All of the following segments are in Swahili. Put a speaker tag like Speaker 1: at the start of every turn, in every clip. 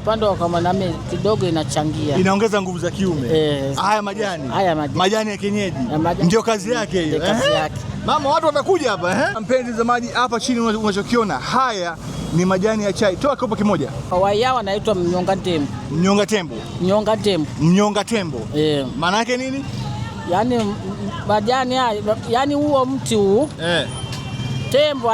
Speaker 1: upande wa mwanaume kidogo inachangia.
Speaker 2: Inaongeza nguvu za kiume. Haya majani. Majani ya kienyeji. Ndio kazi yake hiyo. Mama, watu watakuja hapa Mpenzi mtazamaji, hapa chini unachokiona haya ni majani ya chai. Toa kopo kimoja.
Speaker 1: Waya wanaitwa mnyonga tembo.
Speaker 2: Mnyonga tembo.
Speaker 1: Mnyonga tembo.
Speaker 2: Mnyonga tembo. Maana yake nini?
Speaker 1: Yaani majani haya, yaani huo mti huu tembo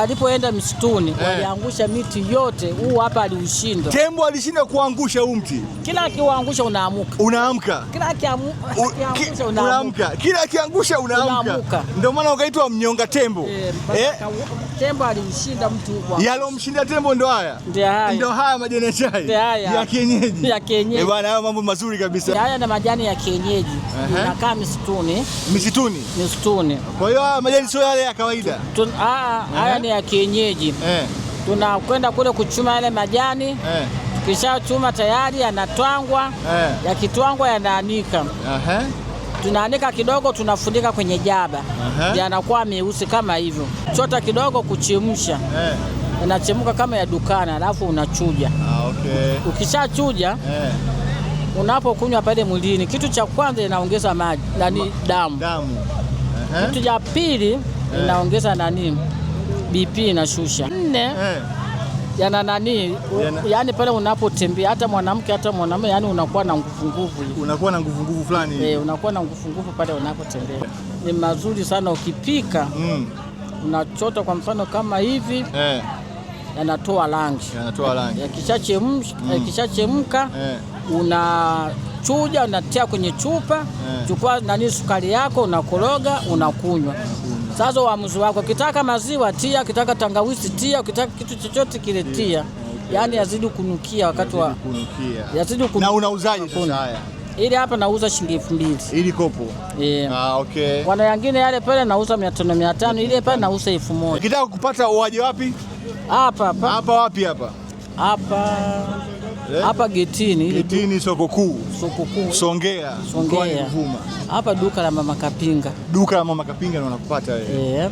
Speaker 1: alipoenda msituni waliangusha miti yote, huu hapa aliushinda.
Speaker 2: Tembo alishinda kuangusha huu mti.
Speaker 1: Kila akiangusha unaamka.
Speaker 2: Unaamka.
Speaker 1: Kila akiangusha unaamka.
Speaker 2: Kila akiangusha unaamka. Ndio maana ukaitwa mnyonga tembo.
Speaker 1: Tembo aliushinda mti huu.
Speaker 2: Yalomshinda tembo ndo haya. Ndio haya majani ya chai. Ya kienyeji.
Speaker 1: Ya kienyeji.
Speaker 2: Bwana, hayo mambo mazuri kabisa.
Speaker 1: Haya na majani ya kienyeji. Inakaa msituni. Msituni.
Speaker 2: Kwa hiyo haya majani sio yale ya kawaida.
Speaker 1: Haya ni ya kienyeji. Tunakwenda kule kuchuma yale majani. Kisha chuma tayari yanatwangwa. Yakitwangwa yanaanika. Tunaanika kidogo, tunafunika kwenye jaba. Yanakuwa meusi kama hivyo. Chota kidogo kuchemsha. Yanachemka kama ya dukani, alafu unachuja. Ukishachuja unapokunywa pale mwilini, kitu cha kwanza inaongeza maji, damu. Kitu cha pili inaongeza BP inashusha. 4 yani pale unapotembea, hata mwanamke hata mwanamume, yani unakuwa na nguvu.
Speaker 2: Unakuwa na nguvu fulani.
Speaker 1: Unakuwa na nguvu pale unapotembea. Ni mazuri sana ukipika. Unachota kwa mfano kama hivi. Yanatoa rangi. Yakishachemka unachuja, unatia kwenye chupa. Chukua sukari yako, unakoroga, unakunywa. Sasa uamuzi wako, ukitaka maziwa tia, ukitaka tangawizi tia, ukitaka kitu chochote kile tia. Yaani yazidi kunukia wakati wa kunukia.
Speaker 2: Na unauzaje sasa haya?
Speaker 1: Ili hapa nauza shilingi 2000.
Speaker 2: Ili kopo. Wana
Speaker 1: wengine yale pale nauza 500, ile pale nauza 1000.
Speaker 2: Ukitaka kupata waje wapi?
Speaker 1: Hapa.
Speaker 2: Hapa wapi hapa?
Speaker 1: Hapa Getini.
Speaker 2: Getini, soko kuu. Songea.
Speaker 1: Hapa duka la Mama Kapinga.
Speaker 2: Duka la Mama Kapinga ndio unakupata wewe.